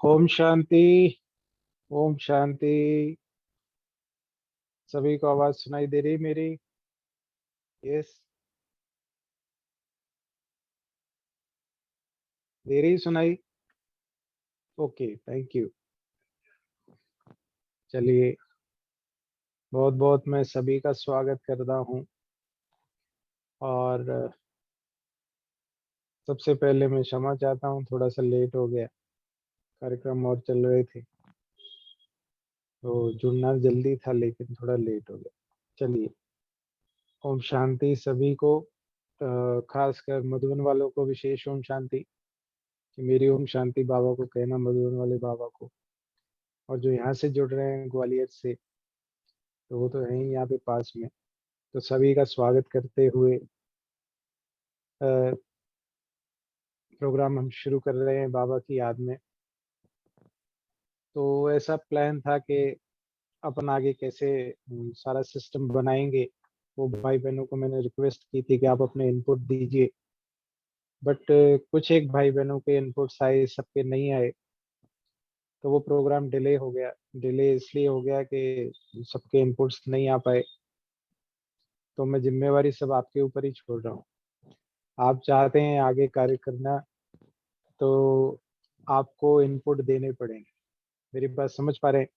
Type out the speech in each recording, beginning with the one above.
ओम शांति। ओम शांति। सभी को आवाज सुनाई दे रही मेरी? यस, दे रही सुनाई। Okay, thank you. चलिए, बहुत बहुत मैं सभी का स्वागत करता हूँ। और सबसे पहले मैं क्षमा चाहता हूँ, थोड़ा सा लेट हो गया। कार्यक्रम और चल रहे थे तो जुड़ना जल्दी था, लेकिन थोड़ा लेट हो गया। चलिए, ओम शांति सभी को। खासकर मधुबन वालों को विशेष ओम शांति। कि मेरी ओम शांति बाबा को कहना, मधुबन वाले बाबा को। और जो यहाँ से जुड़ रहे हैं ग्वालियर से, तो वो तो है ही यहाँ पे पास में। तो सभी का स्वागत करते हुए प्रोग्राम हम शुरू कर रहे हैं बाबा की याद में। तो ऐसा प्लान था कि अपन आगे कैसे सारा सिस्टम बनाएंगे। वो भाई बहनों को मैंने रिक्वेस्ट की थी कि आप अपने इनपुट दीजिए। बट कुछ एक भाई बहनों के इनपुट्स आए, सबके नहीं आए। तो वो प्रोग्राम डिले हो गया। डिले इसलिए हो गया कि सबके इनपुट्स नहीं आ पाए। तो मैं जिम्मेवारी सब आपके ऊपर ही छोड़ रहा हूँ। आप चाहते हैं आगे कार्य करना, तो आपको इनपुट देने पड़ेंगे। मेरी बात समझ पा रहे हैं?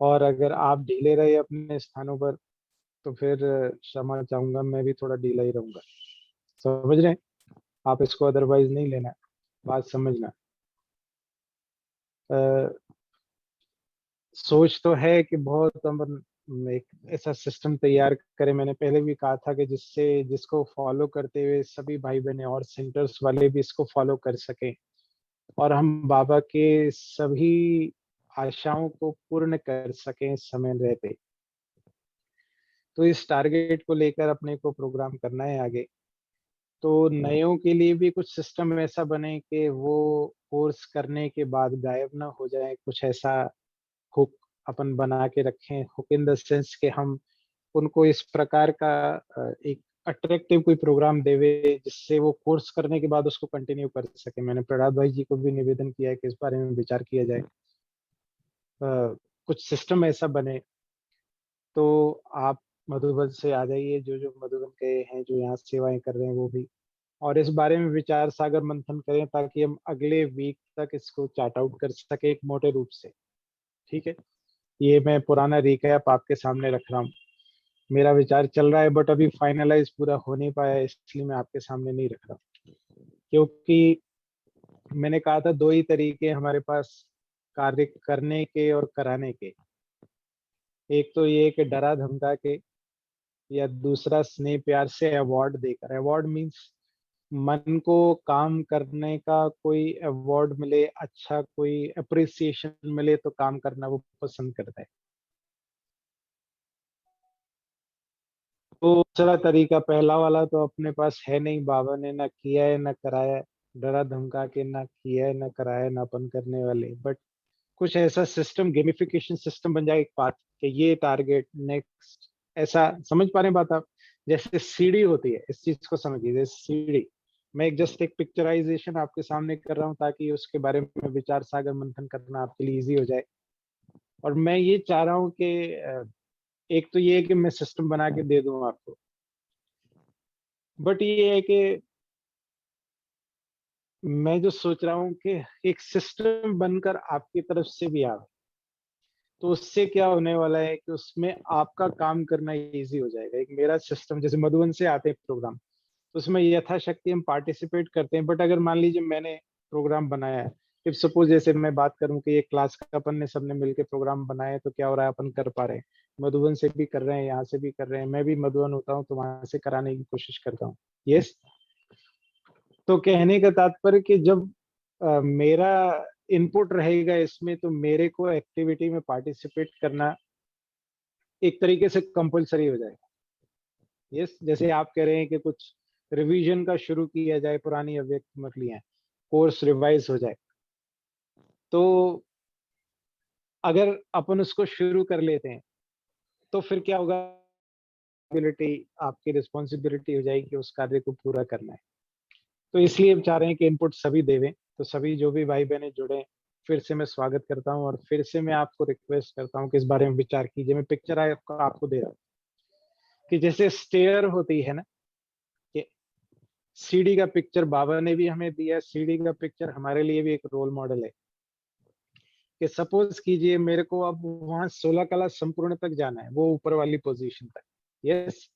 और अगर आप ढीले रहे अपने स्थानों पर, तो फिर क्षमा चाहूंगा, मैं भी थोड़ा ढीला ही रहूंगा। समझ रहे हैं? आप इसको अदरवाइज नहीं लेना, बात समझना। अ, सोच तो है कि बहुत हम एक ऐसा सिस्टम तैयार करें। मैंने पहले भी कहा था कि जिसको फॉलो करते हुए सभी भाई बहने और सेंटर्स वाले भी इसको फॉलो कर सकें, और हम बाबा के सभी आशाओं को पूर्ण कर सकें समय रहते। तो इस टारगेट को लेकर अपने को प्रोग्राम करना है आगे। तो नयों के लिए भी कुछ सिस्टम ऐसा बने कि वो कोर्स करने के बाद गायब ना हो जाए। कुछ ऐसा हुक अपन बना के रखें। हुक इन द सेंस कि हम उनको इस प्रकार का एक अट्रैक्टिव कोई प्रोग्राम देवे, जिससे वो कोर्स करने के बाद उसको कंटिन्यू कर सके। मैंने प्रहलाद भाई जी को भी निवेदन किया है कि इस बारे में विचार किया जाए। कुछ सिस्टम ऐसा बने। तो आप मधुबन से आ जाइए, जो जो मधुबन के हैं, जो यहाँ सेवाएं कर रहे हैं वो भी, और इस बारे में विचार सागर मंथन करें, ताकि हम अगले वीक तक इसको चार्ट आउट कर सके एक मोटे रूप से। ठीक है? ये मैं पुराना रिकैप आपके सामने रख रहा हूँ। मेरा विचार चल रहा है, बट अभी फाइनलाइज पूरा हो नहीं पाया है, इसलिए मैं आपके सामने नहीं रख रहा हूँ। क्योंकि मैंने कहा था, दो ही तरीके हमारे पास कार्य करने के और कराने के। एक तो ये कि डरा धमका के, या दूसरा स्नेह प्यार से अवार्ड देकर। अवार्ड मीन्स मन को काम करने का कोई अवार्ड मिले, अच्छा कोई अप्रिसिएशन मिले, तो काम करना वो पसंद करता है। तो दूसरा तरीका, पहला वाला तो अपने पास है नहीं। बाबा ने ना किया है ना कराया है। डरा धमका के ना किया है ना कराया है, ना अपन करने वाले। बट कुछ ऐसा सिस्टम, गेमिफिकेशन सिस्टम बन जाए एक पाथ, कि ये टारगेट नेक्स्ट। ऐसा समझ पा रहे हैं बात आप? जैसे सीढ़ी होती है, इस चीज को समझिए जैसे सीढ़ी। मैं एक जस्ट एक पिक्चराइजेशन आपके सामने कर रहा हूँ, ताकि उसके बारे में विचार सागर मंथन करना आपके लिए इजी हो जाए। और मैं ये चाह रहा हूँ कि एक तो ये है कि मैं सिस्टम बना के दे दूं आपको, बट ये है कि मैं जो सोच रहा हूँ कि एक सिस्टम बनकर आपकी तरफ से भी आए, तो उससे क्या होने वाला है कि उसमें आपका काम करना इजी हो जाएगा। एक मेरा सिस्टम, जैसे मधुबन से आते हैं प्रोग्राम, तो उसमें यथाशक्ति हम पार्टिसिपेट करते हैं। बट अगर मान लीजिए मैंने प्रोग्राम बनाया है, इफ सपोज जैसे मैं बात करूं कि ये क्लास का अपन ने सबने मिलकर प्रोग्राम बनाया है, तो क्या हो रहा है, अपन कर पा रहे हैं। मधुबन से भी कर रहे हैं, यहाँ से भी कर रहे हैं। मैं भी मधुबन होता हूँ तो वहां से कराने की कोशिश करता हूँ। यस। तो कहने का तात्पर्य कि जब मेरा इनपुट रहेगा इसमें, तो मेरे को एक्टिविटी में पार्टिसिपेट करना एक तरीके से कंपलसरी हो जाएगा। यस, जैसे आप कह रहे हैं कि कुछ रिवीजन का शुरू किया जाए, पुरानी अव्यक्त मछलियां, कोर्स रिवाइज हो जाए। तो अगर अपन उसको शुरू कर लेते हैं, तो फिर क्या होगा, आपकी रिस्पॉन्सिबिलिटी हो जाएगी कि उस कार्य को पूरा करना है। तो इसलिए हम चाह रहे हैं कि इनपुट सभी देवें। तो सभी जो भी भाई बहने जुड़े, फिर से मैं स्वागत करता हूँ और फिर से मैं आपको रिक्वेस्ट करता हूँ कि इस बारे में विचार कीजिए। मैं पिक्चर आपको दे रहा हूँ कि जैसे स्टेयर होती है ना, कि सीढ़ी का पिक्चर बाबा ने भी हमें दिया है, सीढ़ी का पिक्चर हमारे लिए भी एक रोल मॉडल है। कि सपोज कीजिए मेरे को अब वहां 16 कला संपूर्ण तक जाना है, वो ऊपर वाली पोजीशन तक। यस,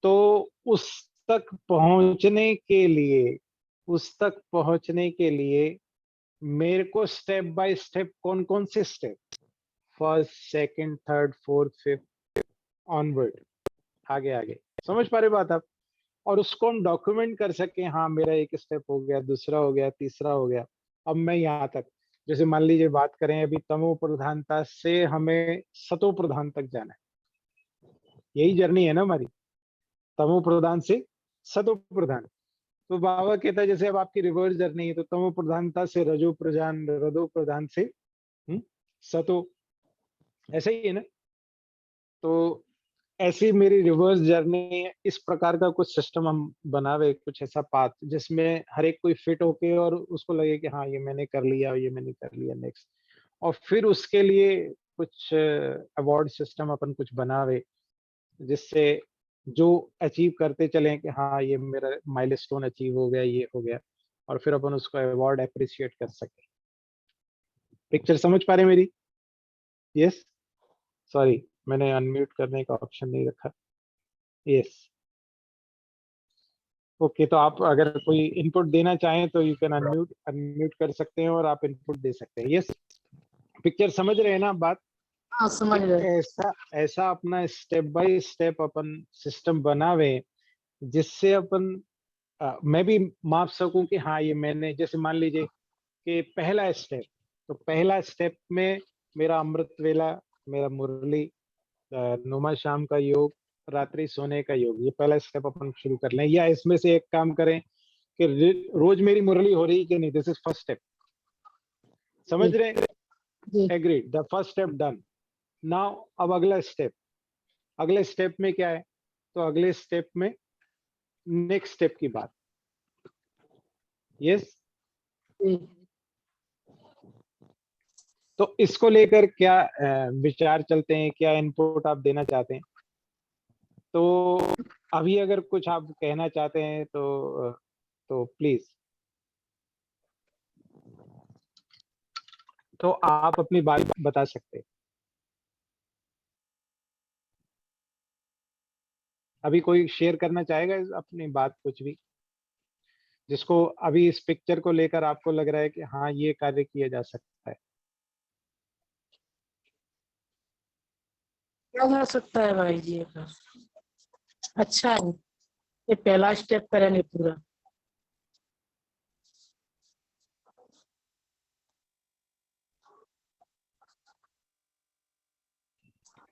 तो उस तक पहुंचने के लिए, उस तक पहुंचने के लिए मेरे को स्टेप बाय स्टेप, कौन कौन से step, first second third fourth fifth onward, आगे आगे, समझ पा रहे बात आप? और उसको हम डॉक्यूमेंट कर सके, हाँ मेरा एक स्टेप हो गया, दूसरा हो गया, तीसरा हो गया, अब मैं यहाँ तक। जैसे मान लीजिए बात करें अभी तमो प्रधानता से हमें सतो प्रधान तक जाना है, यही जर्नी है ना हमारी, तमो प्रधान से सतो प्रधान। तो बाबा कहता है जैसे अब आपकी रिवर्स जर्नी है, तो तमो प्रधानता से रजो प्रधान, रजो प्रधान से सतो, ऐसा ही है ना। तो ऐसी मेरी रिवर्स जर्नी है। इस प्रकार का कुछ सिस्टम हम बनावे, कुछ ऐसा पाथ जिसमें हर एक कोई फिट होके और उसको लगे कि हाँ ये मैंने कर लिया, ये मैंने कर लिया, नेक्स्ट। और फिर उसके लिए कुछ अवार्ड सिस्टम अपन कुछ बनावे, जिससे जो अचीव करते चले कि हाँ ये मेरा माइलस्टोन अचीव हो गया, ये हो गया, और फिर अपन उसको अवार्ड अप्रिशिएट कर सके। पिक्चर समझ पा रहे मेरी? यस, सॉरी मैंने अनम्यूट करने का ऑप्शन नहीं रखा। यस, ओके, तो आप अगर कोई इनपुट देना चाहें तो यू कैन अनम्यूट, अनम्यूट कर सकते हैं और आप इनपुट दे सकते हैं। यस, पिक्चर समझ रहे हैं ना बात? हाँ समझ कि गए। ऐसा ऐसा अपना step by step upon system बनावे, जिससे अपन मैं भी माप सकूं कि हाँ ये मैंने, जैसे मान लीजिए कि पहला स्टेप, तो पहला स्टेप में मेरा अमृत वेला, मेरा मुरली, नुमा शाम का योग, रात्रि सोने का योग, ये पहला स्टेप अपन शुरू कर लें, या इसमें से एक काम करें कि रोज मेरी मुरली हो रही कि नहीं, दिस इज फर्स्ट स्टेप। समझ रहे? जी agreed, the first step done. Now अब अगला स्टेप, अगले स्टेप में क्या है? तो अगले स्टेप में नेक्स्ट स्टेप की बात। यस, जी। तो इसको लेकर क्या विचार चलते हैं, क्या इनपुट आप देना चाहते हैं? तो अभी अगर कुछ आप कहना चाहते हैं तो प्लीज, तो आप अपनी बात बता सकते हैं। अभी कोई शेयर करना चाहेगा अपनी बात, कुछ भी जिसको अभी इस पिक्चर को लेकर आपको लग रहा है कि हाँ ये कार्य किया जा सकता है? क्या कर सकता है भाई जी? अच्छा है, ये पहला स्टेप करेंगे पूरा।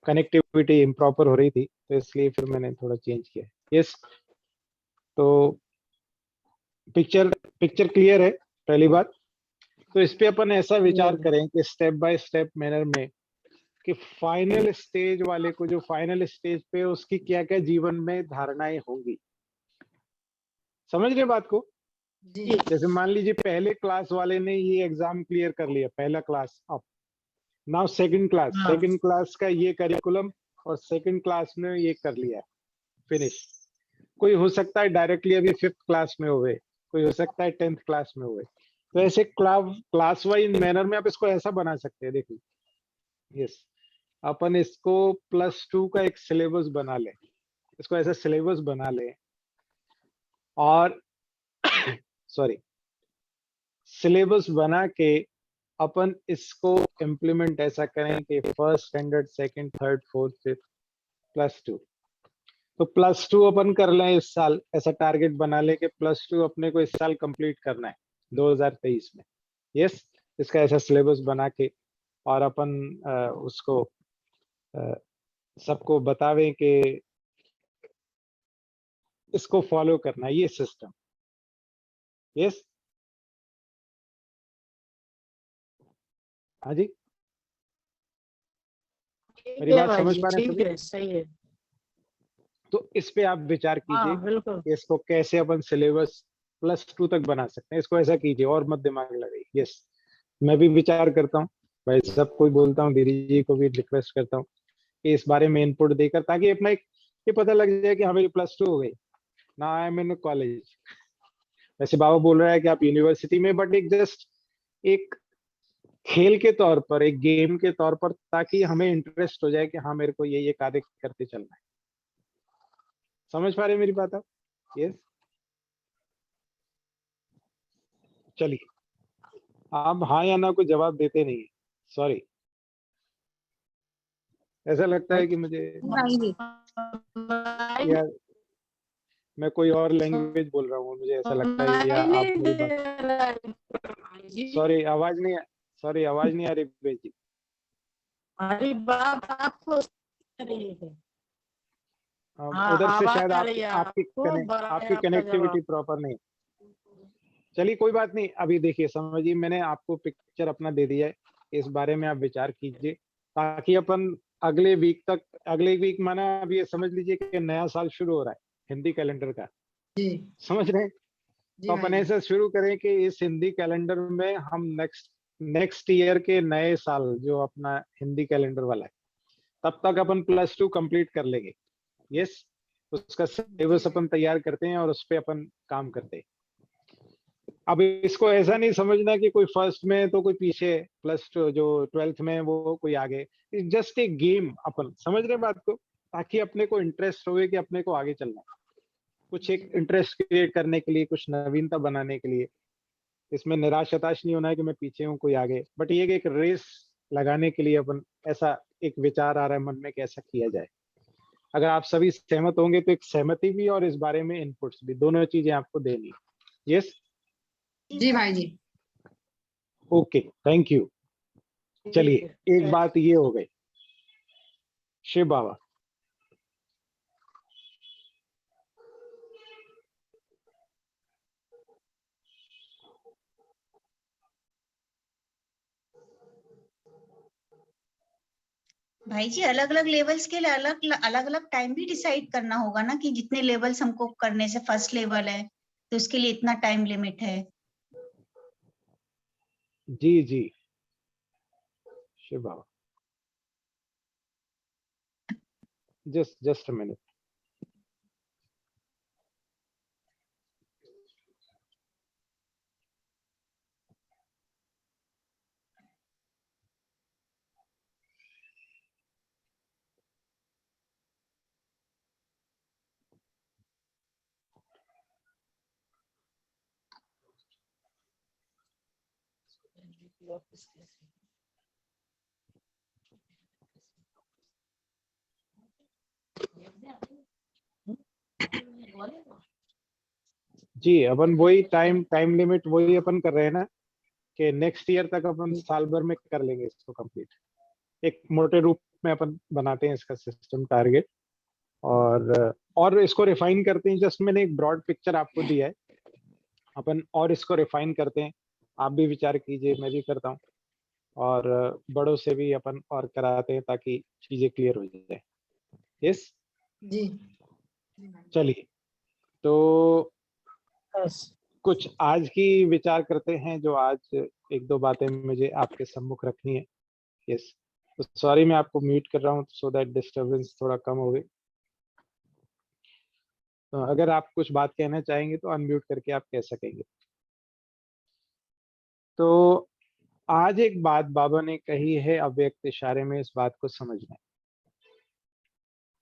कनेक्टिविटी इम्प्रॉपर हो रही थी, तो इसलिए फिर मैंने थोड़ा चेंज किया। यस, तो पिक्चर पिक्चर क्लियर है, पहली बात। तो इस पे अपन ऐसा विचार करें कि स्टेप बाय स्टेप मैनर में, कि फाइनल स्टेज वाले को, जो फाइनल स्टेज पे उसकी क्या क्या जीवन में धारणाएं होंगी। समझ रहे बात को? जी जैसे मान लीजिए पहले क्लास वाले ने ये एग्जाम क्लियर कर लिया, पहला क्लास, अब नाउ सेकंड क्लास, हाँ सेकंड क्लास का ये करिकुलम, और सेकंड क्लास में ये कर लिया, फिनिश। कोई हो सकता है डायरेक्टली अभी फिफ्थ क्लास में हुए, कोई हो सकता है 10th क्लास में हुए। तो ऐसे क्लास वाइज मैनर में आप इसको ऐसा बना सकते हैं, देखिए। यस, अपन इसको +2 का एक सिलेबस बना ले, इसको ऐसा सिलेबस बना ले, और सॉरी, सिलेबस बना के अपन इसको इम्प्लीमेंट ऐसा करें कि first standard, second, third, fourth, fifth, +2। तो +2 अपन कर लें इस साल, ऐसा टारगेट बना ले कि +2 अपने को इस साल कंप्लीट करना है 2023 में। यस, इसका ऐसा सिलेबस बना के, और अपन उसको सबको बतावें कि इसको फॉलो करना है, ये सिस्टम। यस, हाँ जी, ठीक मेरी है बात भाई समझ जी, पा रहे हैं ठीक सभी? है, सही है। तो इस पे आप विचार कीजिए हाँ बिल्कुल। कि इसको कैसे अपन सिलेबस +2 तक बना सकते हैं। इसको ऐसा कीजिए और मत दिमाग लगाइए। यस, मैं भी विचार करता हूँ, भाई सबको बोलता हूँ, दीदी जी को भी रिक्वेस्ट करता हूँ कि इस बारे में इनपुट देकर, ताकि अपना एक ये पता लग जाए कि हाँ मेरी +2 हो गई ना, आई एम इन कॉलेज। वैसे बाबा बोल रहा है कि आप यूनिवर्सिटी में, बट एक जस्ट एक खेल के तौर पर, एक गेम के तौर पर, ताकि हमें इंटरेस्ट हो जाए कि हाँ मेरे को ये कार्य करते चलना है। समझ पा रहे हैं मेरी बात आप? यस, चलिए। आप हाँ या ना को जवाब देते नहीं, सॉरी। ऐसा लगता है कि मुझे भाई जी। यार मैं कोई और लैंग्वेज बोल रहा हूँ, मुझे ऐसा लगता है, या आप मेरी बात, सॉरी आवाज नहीं, सॉरी आवाज नहीं आ रही बेटी। हमारी बात आपको रही है। हाँ, उधर से शायद आवाज आ आप रही है आपकी आपको, बड़ा है आपकी आपका कनेक्टिविटी जवाब। प्रॉपर नहीं। चलिए कोई बात नहीं, अभी देखिए समझिए, मैंने आपको पिक्चर अपना दे दिया है, इस बारे में आप विचार कीजिए, ताकि अपन अगले वीक तक, अगले वीक माना अभी ये समझ लीजिए कि नया साल शुरू हो रहा है हिंदी कैलेंडर का, जी समझ रहे हैं? जी तो भाई अपन जी। ऐसा शुरू करें कि इस हिंदी कैलेंडर में हम नेक्स्ट नेक्स्ट ईयर के नए साल जो अपना हिंदी कैलेंडर वाला है, तब तक अपन +2 कंप्लीट कर लेंगे। यस, उसका सिलेबस अपन तैयार करते हैं और उस पर अपन काम करते हैं। अब इसको ऐसा नहीं समझना कि कोई फर्स्ट में तो कोई पीछे, +2 जो 12th में वो कोई आगे, जस्ट एक गेम, अपन समझ रहे हैं बात को, ताकि अपने को इंटरेस्ट होवे कि अपने को आगे चलना है, कुछ एक इंटरेस्ट क्रिएट करने के लिए, कुछ नवीनता बनाने के लिए। इसमें निराश हताश नहीं होना है कि मैं पीछे हूँ कोई आगे, बट ये कि एक रेस लगाने के लिए अपन, ऐसा एक विचार आ रहा है मन में कि ऐसा किया जाए। अगर आप सभी सहमत होंगे तो एक सहमति भी और इस बारे में इनपुट्स भी, दोनों चीजें आपको देनी है। यस, जी भाई जी। Okay, thank you. चलिए एक बात ये हो गई, शिव बाबा, भाई जी अलग अलग लेवल्स के लिए अलग अलग अलग टाइम भी डिसाइड करना होगा ना, कि जितने लेवल्स हमको करने से, फर्स्ट लेवल है तो उसके लिए इतना टाइम लिमिट है। जी जी, शिव बाबा, जस्ट अ मिनट। जी, अपन वही टाइम लिमिट वही अपन कर रहे हैं ना, कि नेक्स्ट ईयर तक अपन साल भर में कर लेंगे इसको कंप्लीट। एक मोटे रूप में अपन बनाते हैं इसका सिस्टम टारगेट, और इसको रिफाइन करते हैं। जस्ट मैंने एक ब्रॉड पिक्चर आपको दिया है, अपन और इसको रिफाइन करते हैं। आप भी विचार कीजिए, मैं भी करता हूँ, और बड़ों से भी अपन और कराते हैं ताकि चीजें क्लियर हो जाए। यस, जी चलिए तो कुछ आज की विचार करते हैं, जो आज एक दो बातें मुझे आपके सम्मुख रखनी है। यस, तो सॉरी मैं आपको म्यूट कर रहा हूँ सो दैट डिस्टरबेंस थोड़ा कम हो गई। तो अगर आप कुछ बात कहना चाहेंगे तो अनम्यूट करके आप कह सकेंगे। तो आज एक बात बाबा ने कही है अव्यक्त इशारे में, इस बात को समझना है।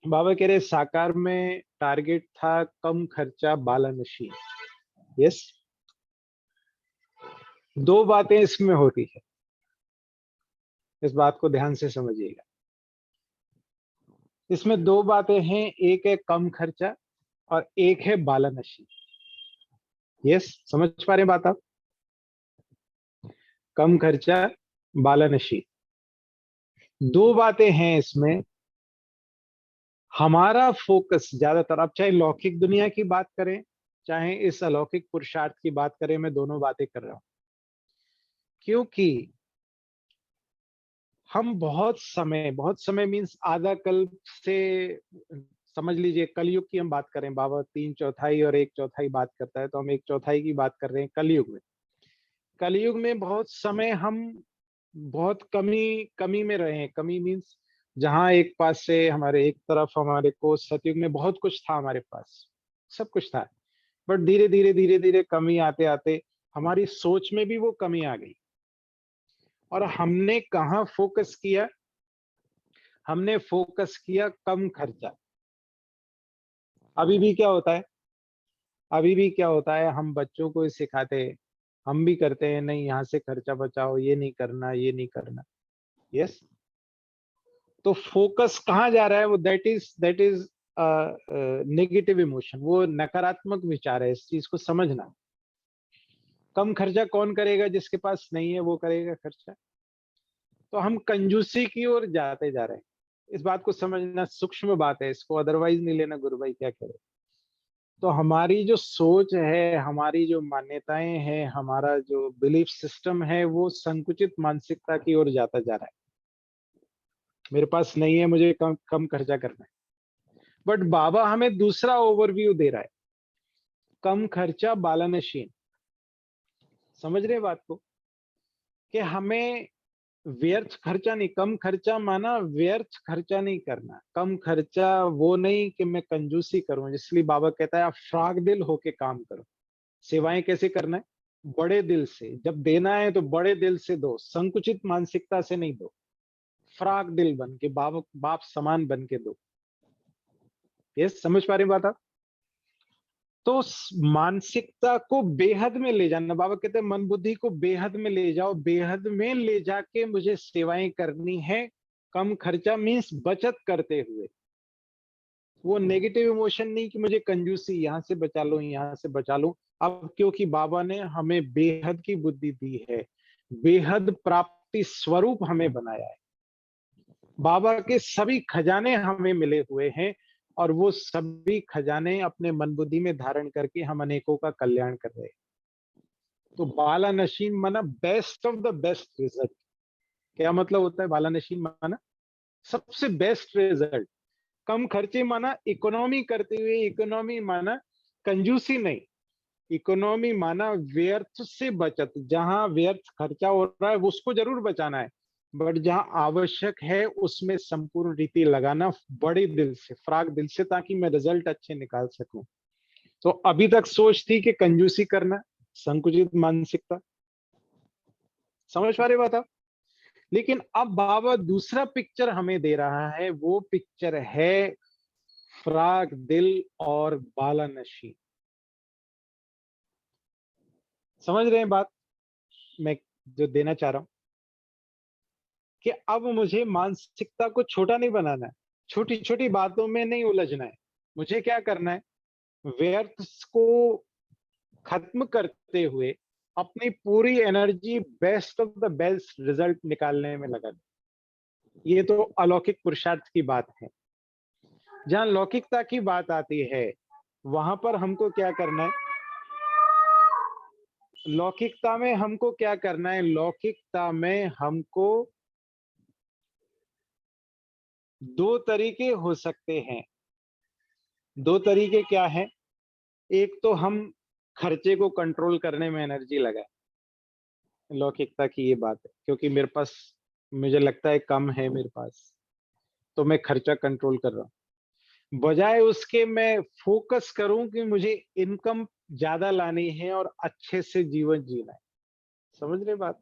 बाबा कह रहे साकार में टारगेट था कम खर्चा बालानशी। यस, दो बातें इसमें होती है, इस बात को ध्यान से समझिएगा। इसमें दो बातें हैं, एक है कम खर्चा और एक है बालानशी। यस, समझ पा रहे हैं बात आप? कम खर्चा, बालानशी, दो बातें हैं इसमें। हमारा फोकस ज्यादातर, अब चाहे लौकिक दुनिया की बात करें, चाहे इस अलौकिक पुरुषार्थ की बात करें, मैं दोनों बातें कर रहा हूं, क्योंकि हम बहुत समय मीन्स आधा कल्प से, समझ लीजिए कलयुग की हम बात करें, बाबा 3/4 और 1/4 बात करता है, तो हम 1/4 की बात कर रहे हैं कलयुग में। कलयुग में बहुत समय हम बहुत कमी में रहे हैं। कमी मीन्स जहां एक पास से हमारे एक तरफ हमारे को सतयुग में बहुत कुछ था, हमारे पास सब कुछ था, बट धीरे धीरे कमी आते आते हमारी सोच में भी वो कमी आ गई। और हमने कहाँ फोकस किया? हमने फोकस किया कम खर्चा। अभी भी क्या होता है? अभी भी क्या होता है, हम बच्चों को सिखाते हैं, हम भी करते हैं, नहीं यहाँ से खर्चा बचाओ, ये नहीं करना, ये नहीं करना। यस, तो फोकस कहाँ जा रहा है? वो दैट इज नेगेटिव इमोशन, वो नकारात्मक विचार है। इस चीज को समझना। कम खर्चा कौन करेगा? जिसके पास नहीं है वो करेगा खर्चा। तो हम कंजूसी की ओर जाते जा रहे हैं। इस बात को समझना सूक्ष्म बात है, इसको अदरवाइज नहीं लेना, गुरु भाई क्या करे। तो हमारी जो सोच है, हमारी जो मान्यताएं हैं, हमारा जो बिलीफ सिस्टम है, वो संकुचित मानसिकता की ओर जाता जा रहा है। मेरे पास नहीं है, मुझे कम कम खर्चा करना है। बट बाबा हमें दूसरा ओवरव्यू दे रहा है, कम खर्चा बाला नशीन। समझ रहे हैं बात को? कि हमें व्यर्थ खर्चा नहीं, कम खर्चा माना व्यर्थ खर्चा नहीं करना। कम खर्चा वो नहीं कि मैं कंजूसी करूं, इसलिए बाबा कहता है आप फ्राक दिल होके काम करो। सेवाएं कैसे करना है? बड़े दिल से। जब देना है तो बड़े दिल से दो, संकुचित मानसिकता से नहीं दो। फ्राक दिल बन के, बाप बाप समान बन के दो। ये समझ पा रहे हैं बात आप? तो मानसिकता को बेहद में ले जाना, बाबा कहते हैं मन बुद्धि को बेहद में ले जाओ। बेहद में ले जाके मुझे सेवाएं करनी है। कम खर्चा मीन्स बचत करते हुए। वो नेगेटिव इमोशन नहीं कि मुझे कंजूसी, यहाँ से बचा लो, यहाँ से बचा लो। अब क्योंकि बाबा ने हमें बेहद की बुद्धि दी है, बेहद प्राप्ति स्वरूप हमें बनाया है। बाबा के सभी खजाने हमें मिले हुए हैं, और वो सभी खजाने अपने मन बुद्धि में धारण करके हम अनेकों का कल्याण कर रहे हैं। तो बाला नशीन माना best of the best result. क्या मतलब होता है बाला नशीन माना? सबसे बेस्ट रिजल्ट। कम खर्चे माना इकोनॉमी करते हुए, इकोनॉमी माना कंजूसी नहीं, इकोनॉमी माना व्यर्थ से बचत। जहां व्यर्थ खर्चा हो रहा है उसको जरूर बचाना है, बट जहां आवश्यक है उसमें संपूर्ण रीति लगाना, बड़े दिल से, फ्राक दिल से, ताकि मैं रिजल्ट अच्छे निकाल सकूं। तो अभी तक सोच थी कि कंजूसी करना, संकुचित मानसिकता। समझ पा रहे बात आप? लेकिन अब बाबा दूसरा पिक्चर हमें दे रहा है, वो पिक्चर है फ्राक दिल और बाला नशी। समझ रहे हैं बात मैं जो देना चाह रहा हूं? कि अब मुझे मानसिकता को छोटा नहीं बनाना है, छोटी छोटी बातों में नहीं उलझना है। मुझे क्या करना है? व्यर्थ को खत्म करते हुए अपनी पूरी energy best of the best result निकालने में लगा। ये तो अलौकिक पुरुषार्थ की बात है। जहां लौकिकता की बात आती है, वहां पर हमको क्या करना है? लौकिकता में हमको क्या करना है? लौकिकता में हमको दो तरीके हो सकते हैं। दो तरीके क्या है? एक तो हम खर्चे को कंट्रोल करने में एनर्जी लगाए, लौकिकता की ये बात है, क्योंकि मेरे पास, मुझे लगता है कम है मेरे पास, तो मैं खर्चा कंट्रोल कर रहा हूँ। बजाय उसके मैं फोकस करूं कि मुझे इनकम ज्यादा लानी है और अच्छे से जीवन जीना है। समझ रहे बात?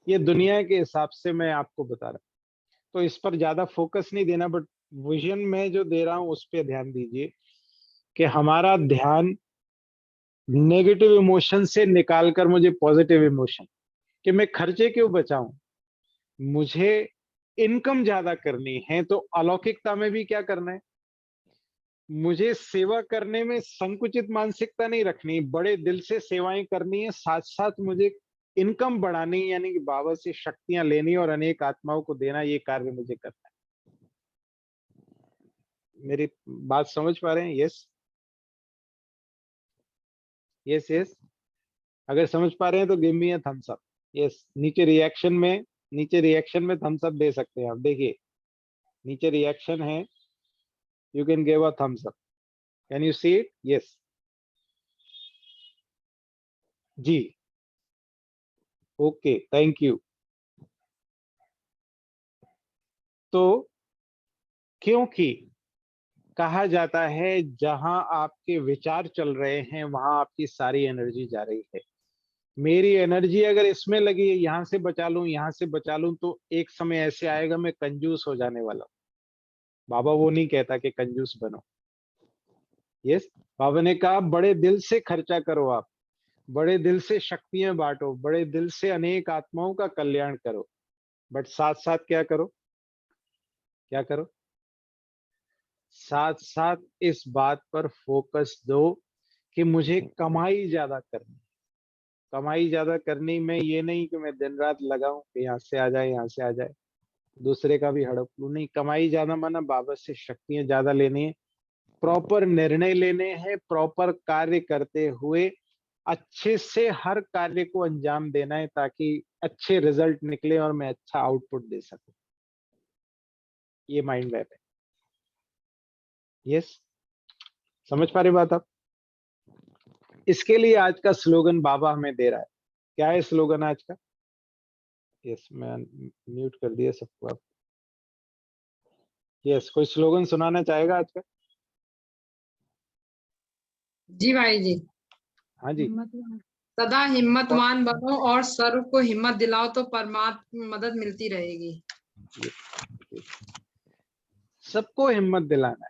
ये दुनिया के हिसाब से मैं आपको बता रहा हूँ, तो इस पर ज्यादा फोकस नहीं देना, बट विजन में जो दे रहा हूं उस पर ध्यान दीजिए कि हमारा ध्यान नेगेटिव इमोशन से निकालकर मुझे पॉजिटिव इमोशन, कि मैं खर्चे क्यों बचाऊं, मुझे इनकम ज्यादा करनी है। तो अलौकिकता में भी क्या करना है? मुझे सेवा करने में संकुचित मानसिकता नहीं रखनी, बड़े दिल से सेवाएं करनी है। साथ साथ मुझे इनकम बढ़ानी, यानी कि बाबा से शक्तियां लेनी और अनेक आत्माओं को देना, ये कार्य मुझे करना है। मेरी बात समझ पा रहे हैं? Yes, yes, yes. अगर समझ पा रहे हैं तो give me a thumbs up. Yes, नीचे रिएक्शन में थम्स अप दे सकते हैं आप। देखिए, नीचे रिएक्शन है, you can give a thumbs up. Can you see it? Yes, जी। Okay, thank you. तो क्योंकि कहा जाता है जहां आपके विचार चल रहे हैं वहां आपकी सारी एनर्जी जा रही है। मेरी एनर्जी अगर इसमें लगी है, यहां से बचा लूं, यहां से बचा लूं, तो एक समय ऐसे आएगा मैं कंजूस हो जाने वाला हूं। बाबा वो नहीं कहता कि कंजूस बनो। यस, बाबा ने कहा बड़े दिल से खर्चा करो, आप बड़े दिल से शक्तियां बांटो, बड़े दिल से अनेक आत्माओं का कल्याण करो, बट साथ साथ क्या करो, क्या करो, साथ साथ इस बात पर फोकस दो कि मुझे कमाई ज्यादा करनी। कमाई ज्यादा करनी में ये नहीं कि मैं दिन रात लगाऊं कि यहाँ से आ जाए, यहाँ से आ जाए, दूसरे का भी हड़प लूं। नहीं, कमाई ज्यादा माना बाबा से शक्तियां ज्यादा लेनी है, प्रॉपर निर्णय लेने हैं, प्रॉपर कार्य करते हुए अच्छे से हर कार्य को अंजाम देना है ताकि अच्छे रिजल्ट निकले और मैं अच्छा आउटपुट दे सकूं। ये माइंड मैप है। यस, समझ पा रहे बात आप? इसके लिए आज का स्लोगन बाबा हमें दे रहा है। क्या है स्लोगन आज का? यस, मैं म्यूट कर दिया सबको आप। यस, कोई स्लोगन सुनाना चाहेगा आज का? जी भाई जी। हाँ जी। सदा हिम्मतवान बनो और सर्व को हिम्मत दिलाओ तो परमात्मा मदद मिलती रहेगी। सबको हिम्मत दिलाना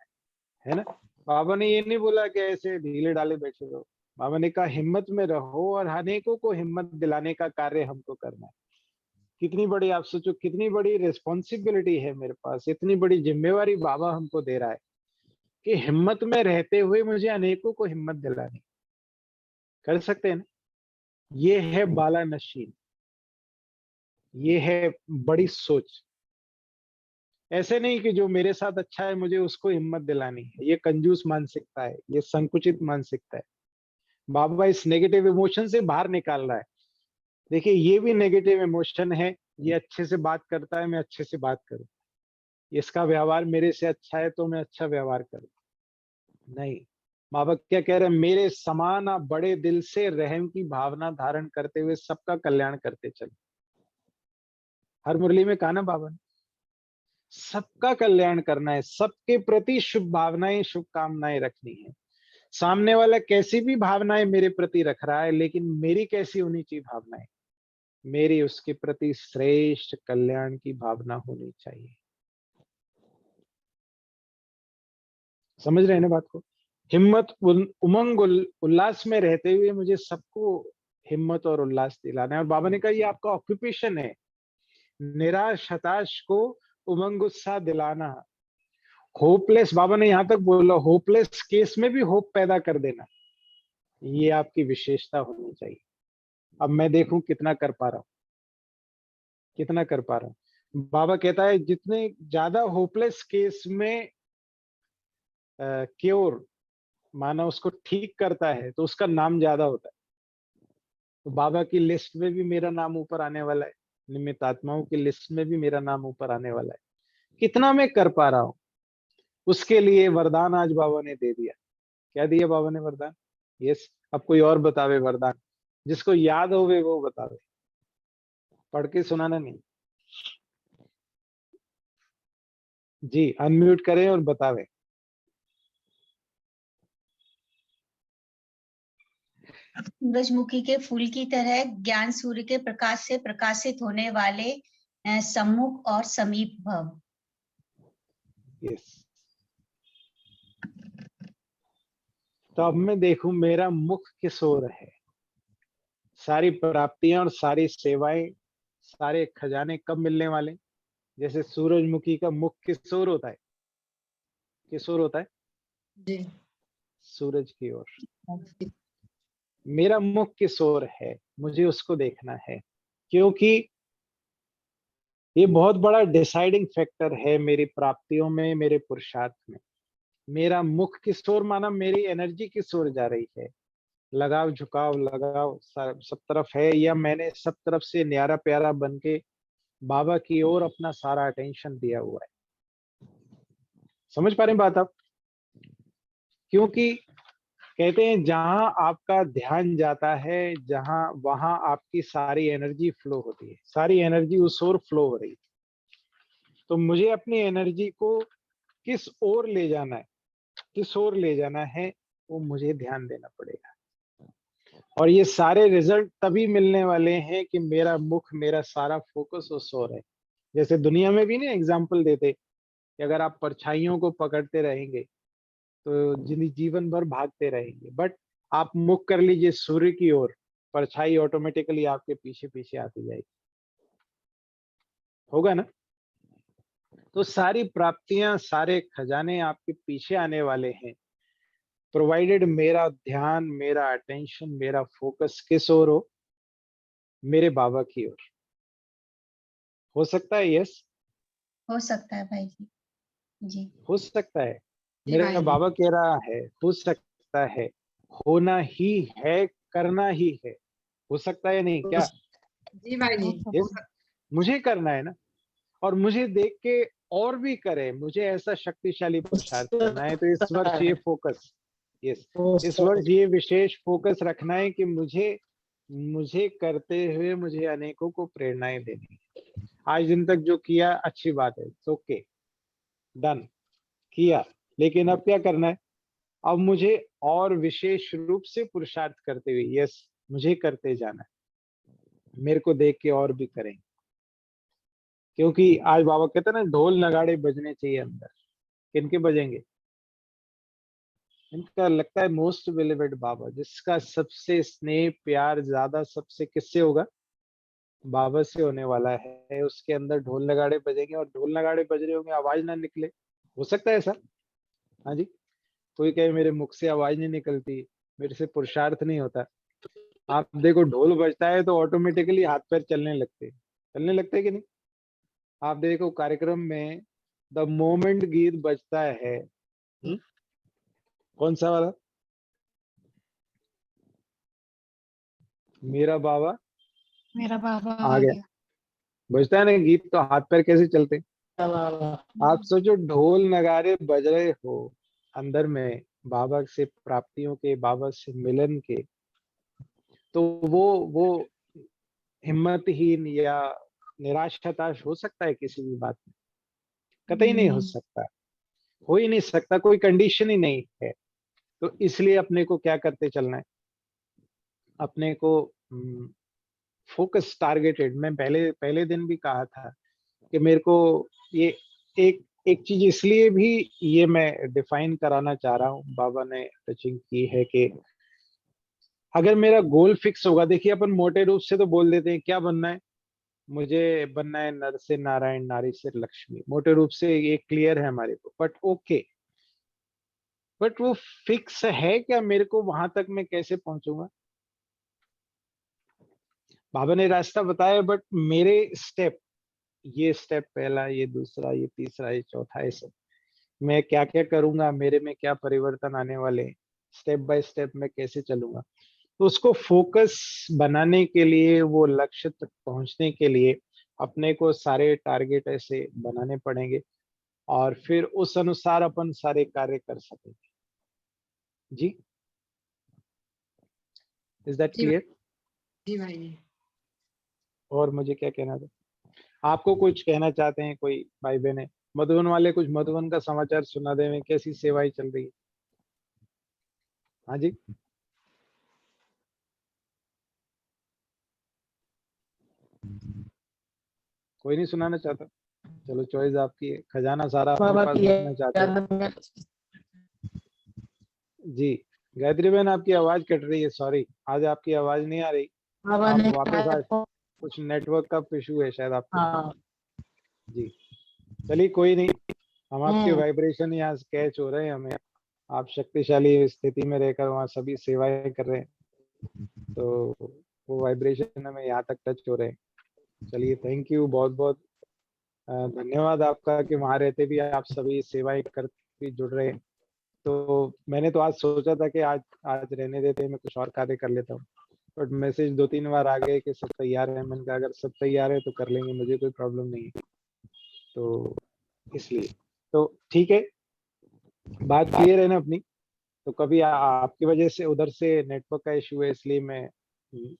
है ना? बाबा ने ये नहीं बोला कि ऐसे ढीले डाले बैठे रहो। बाबा ने कहा हिम्मत में रहो और अनेकों को हिम्मत दिलाने का कार्य हमको करना है। कितनी बड़ी, आप सोचो कितनी बड़ी रिस्पॉन्सिबिलिटी है मेरे पास, इतनी बड़ी जिम्मेवारी बाबा हमको दे रहा है कि हिम्मत में रहते हुए मुझे अनेकों को हिम्मत दिलानी। कर सकते हैं ना? ये है बाला नशीन, ये है बड़ी सोच। ऐसे नहीं कि जो मेरे साथ अच्छा है मुझे उसको हिम्मत दिलानी है, ये कंजूस मानसिकता है, ये संकुचित मानसिकता है। बाबा इस नेगेटिव इमोशन से बाहर निकाल रहा है। देखिए ये भी नेगेटिव इमोशन है, ये अच्छे से बात करता है, मैं अच्छे से बात करूं, इसका व्यवहार मेरे से अच्छा है तो मैं अच्छा व्यवहार करूं। नहीं, बाबा क्या कह रहे हैं, मेरे समान आप बड़े दिल से रहम की भावना धारण करते हुए सबका कल्याण करते चलो। हर मुरली में कहा ना बाबा ने, सबका कल्याण करना है, सबके प्रति शुभ भावनाएं, शुभकामनाएं रखनी है। सामने वाला कैसी भी भावनाएं मेरे प्रति रख रहा है, लेकिन मेरी कैसी होनी चाहिए भावनाएं? मेरी उसके प्रति श्रेष्ठ कल्याण की भावना होनी चाहिए। समझ रहे हैं ना बात को? हिम्मत, उमंग, उल्लास में रहते हुए मुझे सबको हिम्मत और उल्लास दिलाना है। और बाबा ने कहा ये आपका ऑक्यूपेशन है, निराश हताश को उमंग उत्साह दिलाना। होपलेस, बाबा ने यहां तक बोला, होपलेस केस में भी होप पैदा कर देना, ये आपकी विशेषता होनी चाहिए। अब मैं देखूं कितना कर पा रहा हूं, कितना कर पा रहा हूं। बाबा कहता है जितने ज्यादा होपलेस केस में क्योर माना उसको ठीक करता है तो उसका नाम ज्यादा होता है। तो बाबा की लिस्ट में भी मेरा नाम ऊपर आने वाला है, निमित्त आत्माओं की लिस्ट में भी मेरा नाम ऊपर आने वाला है। कितना मैं कर पा रहा हूं, उसके लिए वरदान आज बाबा ने दे दिया। क्या दिया बाबा ने वरदान? यस, अब कोई और बतावे वरदान, जिसको याद होवे वो बतावे, पढ़ के सुनाना नहीं। जी, अनम्यूट करें और बतावे। सूरजमुखी के फूल की तरह ज्ञान सूर्य के प्रकाश से प्रकाशित होने वाले सम्मुख और समीप भव। यस, तो अब मैं देखूं मेरा मुख किस ओर है। सारी प्राप्तियां और सारी सेवाएं, सारे खजाने कब मिलने वाले? जैसे सूरजमुखी का मुख किस ओर होता है? किस ओर होता है? जी। सूरज की ओर। मेरा मुख किस ओर है, मुझे उसको देखना है, क्योंकि ये बहुत बड़ा डिसाइडिंग फैक्टर है मेरी प्राप्तियों में, मेरे पुरुषार्थ में। मेरा मुख किस ओर माना मेरी एनर्जी किस ओर जा रही है, लगाव झुकाव लगाव सब तरफ है, या मैंने सब तरफ से न्यारा प्यारा बन के बाबा की ओर अपना सारा अटेंशन दिया हुआ है। समझ पा रहे हैं बात आप? क्योंकि कहते हैं जहां आपका ध्यान जाता है, जहां वहां आपकी सारी एनर्जी फ्लो होती है, सारी एनर्जी उस ओर फ्लो हो रही है। तो मुझे अपनी एनर्जी को किस ओर ले जाना है, किस ओर ले जाना है, वो मुझे ध्यान देना पड़ेगा। और ये सारे रिजल्ट तभी मिलने वाले हैं कि मेरा मुख, मेरा सारा फोकस उस ओर है। जैसे दुनिया में भी ना एग्जाम्पल देते कि अगर आप परछाइयों को पकड़ते रहेंगे तो जीवन भर भागते रहेंगे, बट आप मुख कर लीजिए सूर्य की ओर, परछाई ऑटोमेटिकली आपके पीछे पीछे आती जाएगी। होगा ना? तो सारी प्राप्तियां, सारे खजाने आपके पीछे आने वाले हैं, प्रोवाइडेड मेरा ध्यान, मेरा अटेंशन, मेरा फोकस किस ओर हो? मेरे बाबा की ओर। हो सकता है? यस, हो सकता है भाई जी। जी हो सकता है। जी मेरा भाई जी। बाबा कह रहा है हो सकता है, होना ही है, करना ही है। हो सकता है नहीं क्या? जी भाई जी। यस, मुझे करना है ना, और मुझे देख के और भी करे, मुझे ऐसा शक्तिशाली पुरुषार्थ करना है। तो इस वर्ष ये फोकस, यस, इस वर्ष ये विशेष फोकस रखना है कि मुझे मुझे करते हुए मुझे अनेकों को प्रेरणाएं देनी है। आज दिन तक जो किया अच्छी बात है, ओके, डन, किया, लेकिन अब क्या करना है? अब मुझे और विशेष रूप से पुरुषार्थ करते हुए, यस, मुझे करते जाना है, मेरे को देख के और भी करें। क्योंकि आज बाबा कहते हैं ना, ढोल नगाड़े बजने चाहिए अंदर। किनके बजेंगे? इनका लगता है मोस्ट बिलीवेड बाबा, जिसका सबसे स्नेह प्यार ज्यादा सबसे किससे होगा? बाबा से होने वाला है। उसके अंदर ढोल नगाड़े बजेंगे, और ढोल नगाड़े बज रहे होंगे, आवाज ना निकले। हो सकता है ऐसा? हाँ जी। कोई कहे मेरे मुख से आवाज नहीं निकलती, मेरे से पुरुषार्थ नहीं होता। आप देखो, ढोल बजता है तो ऑटोमेटिकली हाथ पैर चलने लगते हैं, चलने लगते हैं कि नहीं? आप देखो कार्यक्रम में द मोमेंट गीत बजता है, कौन सा वाला? मेरा बाबा मेरा बाबा आ आ गया, गया। बजता है ना गीत, तो हाथ पैर कैसे चलते हैं? आप सोचो, ढोल नगाड़े बज रहे हो अंदर में, बाबा से प्राप्तियों के, बाबा से मिलन के, तो वो हिम्मतहीन या निराश हताश हो सकता है किसी भी बात में? कतई नहीं हो सकता, हो ही नहीं सकता, कोई कंडीशन ही नहीं है। तो इसलिए अपने को क्या करते चलना है? अपने को फोकस, टारगेटेड। मैं पहले पहले दिन भी कहा था कि मेरे को ये एक एक चीज इसलिए भी ये मैं डिफाइन कराना चाह रहा हूँ, बाबा ने टचिंग की है कि अगर मेरा गोल फिक्स होगा, देखिए अपन मोटे रूप से तो बोल देते हैं क्या बनना है, मुझे बनना है नर से नारायण, नारी से लक्ष्मी, मोटे रूप से ये क्लियर है हमारे को। बट ओके, बट वो फिक्स है क्या? मेरे को वहां तक मैं कैसे पहुंचूंगा? बाबा ने रास्ता बताया, बट मेरे स्टेप, ये स्टेप पहला, ये दूसरा, ये तीसरा, ये चौथा, ये सब मैं क्या क्या करूंगा, मेरे में क्या परिवर्तन आने वाले, स्टेप बाय स्टेप मैं कैसे चलूंगा। तो उसको फोकस बनाने के लिए, वो लक्ष्य तक पहुंचने के लिए अपने को सारे टारगेट ऐसे बनाने पड़ेंगे, और फिर उस अनुसार अपन सारे कार्य कर सकेंगे। जी, इज दैट जी भाई क्लियर? जी भाई जी। और मुझे क्या कहना था? आपको कुछ कहना चाहते हैं कोई भाई बहन? मधुबन वाले कुछ मधुबन का समाचार सुना दें, कैसी सेवाएं चल रही है? हाँ जी। कोई नहीं सुनाना चाहता? चलो, चॉइस आपकी है, खजाना सारा अपने बाबा पास की रखना चाहते हो। याद में जी, गायत्री बहन आपकी आवाज कट रही है, सॉरी, आज आपकी आवाज नहीं आ रही। बाबा आप ने वापस आ, कुछ नेटवर्क का इशू है शायद आपके। हाँ जी, चलिए कोई नहीं, हम आपके वाइब्रेशन यहाँ कैच हो रहे हैं हमें। आप शक्तिशाली स्थिति में रहकर वहाँ सभी सेवाएं कर रहे हैं, तो वो वाइब्रेशन हमें यहाँ तक टच हो रहे हैं। चलिए, थैंक यू, बहुत बहुत धन्यवाद आपका कि वहाँ रहते भी आप सभी सेवाएं कर भी जुड़ रहे हैं। तो मैंने तो आज सोचा था कि आज आज रहने देते, मैं कुछ और कार्य कर लेता हूँ, बट मैसेज 2-3 बार आ गए कि सब तैयार है। मैंने कहा अगर सब तैयार है तो कर लेंगे, मुझे कोई प्रॉब्लम नहीं है। तो इसलिए तो ठीक है, बात क्लियर है ना अपनी? तो कभी आपकी वजह से उधर से नेटवर्क का इशू है, इसलिए मैं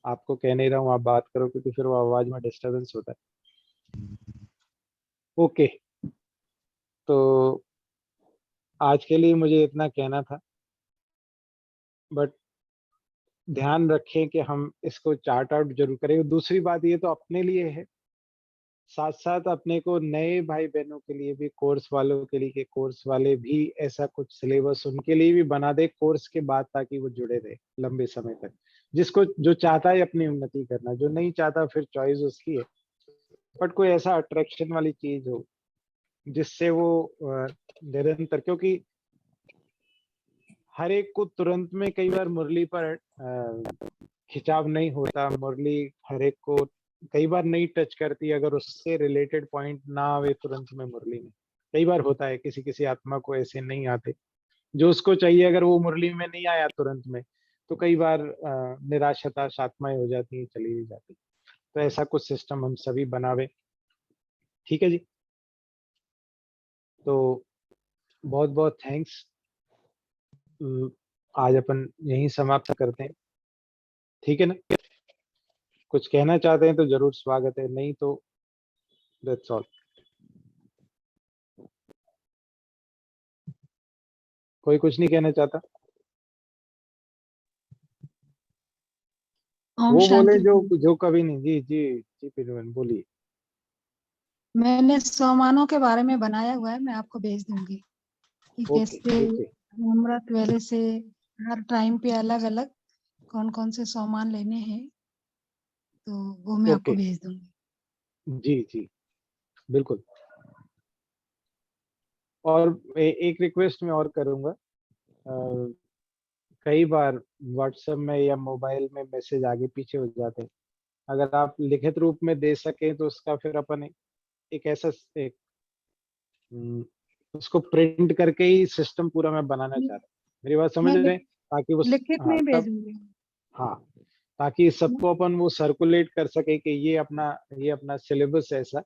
आपको कह नहीं रहा हूँ आप बात करो, क्योंकि फिर वो आवाज में डिस्टरबेंस होता है। ओके, तो आज के लिए मुझे इतना कहना था, बट ध्यान रखें कि हम इसको चार्ट आउट जरूर करें। दूसरी बात ये तो अपने लिए है, साथ साथ अपने को नए भाई बहनों के लिए भी, कोर्स वालों के लिए, कि कोर्स वाले भी ऐसा कुछ सिलेबस उनके लिए भी बना दे कोर्स के बाद, ताकि वो जुड़े रहे लंबे समय तक। जिसको जो चाहता है अपनी उन्नति करना, जो नहीं चाहता फिर चॉइस उसकी है, बट कोई ऐसा अट्रैक्शन वाली चीज हो जिससे वो निरंतर, क्योंकि हर एक को तुरंत में कई बार मुरली पर खिंचाव नहीं होता, मुरली हर एक को कई बार नहीं टच करती अगर उससे रिलेटेड पॉइंट ना आवे तुरंत में मुरली में। कई बार होता है किसी किसी आत्मा को ऐसे नहीं आते जो उसको चाहिए, अगर वो मुरली में नहीं आया तुरंत में, तो कई बार निराश हताश आत्माएं हो जाती हैं, चली भी जाती। तो ऐसा कुछ सिस्टम हम सभी बनावे। ठीक है जी, तो बहुत बहुत थैंक्स। आज अपन यहीं समाप्त करते हैं, ठीक है ना? कुछ कहना चाहते हैं तो जरूर स्वागत है, नहीं तो दैट्स ऑल। कोई कुछ नहीं कहना चाहता? ओम वो बोले शांति। जो कभी नहीं। जी जी जी पिलवन बोलिए। मैंने सोमानों के बारे में बनाया हुआ है, मैं आपको भेज दूंगी कि ओके कैसे ओके अमृत वेले से हर टाइम पे अलग अलग कौन कौन से सोमान लेने हैं, तो वो मैं आपको ओके भेज दूंगी। जी जी बिल्कुल। और एक रिक्वेस्ट मैं और करूंगा, कई बार व्हाट्सएप में या मोबाइल में मैसेज आगे पीछे हो जाते हैं, अगर आप लिखित रूप में दे सकें तो उसका फिर अपन एक ऐसा एक हम्म, उसको प्रिंट करके ही सिस्टम पूरा मैं बनाना चाह रहा हूँ। मेरी बात समझ मैं रहे हैं? ताकि वो लिखित में हाँ ही तब भेजूंगी। हाँ, ताकि सबको अपन वो सर्कुलेट कर सके कि ये अपना सिलेबस है ऐसा,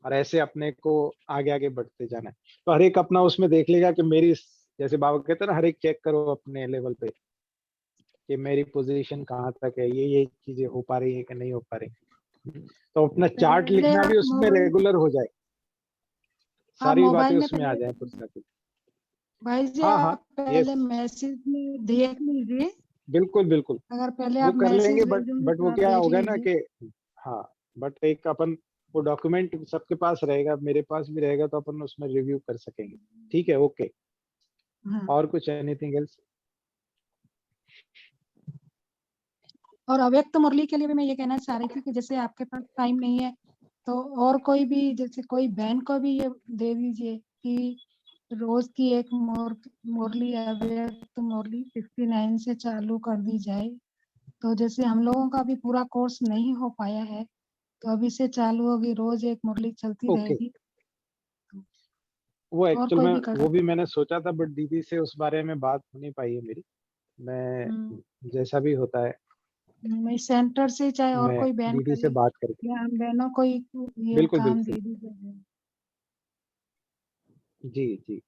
और ऐसे अपने को आगे आगे बढ़ते जाना है। तो हर एक अपना उसमें देख लेगा कि मेरी, जैसे बाबा कहते हैं ना, हर एक चेक करो अपने लेवल पे कि मेरी पोजीशन कहाँ तक है, ये चीजें हो पा रही है कि नहीं हो पा रही। तो अपना चार्ट पहले लिखना आप भी उसमें मोबाइल रेगुलर हो जाए, आप सारी बातें मोबाइल में उसमें आ पहले जाए पुस्तक। भाई जी हाँ हाँ आप पहले यस मैसेज में देख लीजिए। बिल्कुल बिल्कुल, अगर पहले वो आप कर लेंगे, मैसेज बट भेजूंगी वो तो आप क्या देख होगा ना लीजिए। कि हाँ, बट एक अपन वो डॉक्यूमेंट सबके पास रहेगा, मेरे पास भी रहेगा, तो अपन उसमें रिव्यू कर सकेंगे। ठीक है, ओके। हाँ, और कुछ एनीथिंग एल्स? और अव्यक्त मुरली के लिए भी मैं ये कहना चाह रही थी कि जैसे आपके पास टाइम नहीं है तो और कोई भी, जैसे कोई बहन को भी ये दे दीजिए कि रोज की एक मुरली अव्यक्त मुरली 69 से चालू कर दी जाए। तो जैसे हम लोगों का भी पूरा कोर्स नहीं हो पाया है, तो अभी से चालू होगी, रोज एक मुरली चलती ओके, रहेगी। वो और एक्चुअल कोई में भी कर वो भी सकता मैंने सोचा था, बट दीदी से उस बारे में बात हो नहीं पाई है मेरी। मैं है। जैसा भी होता है मैं सेंटर से चाहे और मैं कोई बहन दीदी से करे, बात करके, या हम बहनों को ही ये बिल्कुल काम बिल्कुल दे दीजिए। जी जी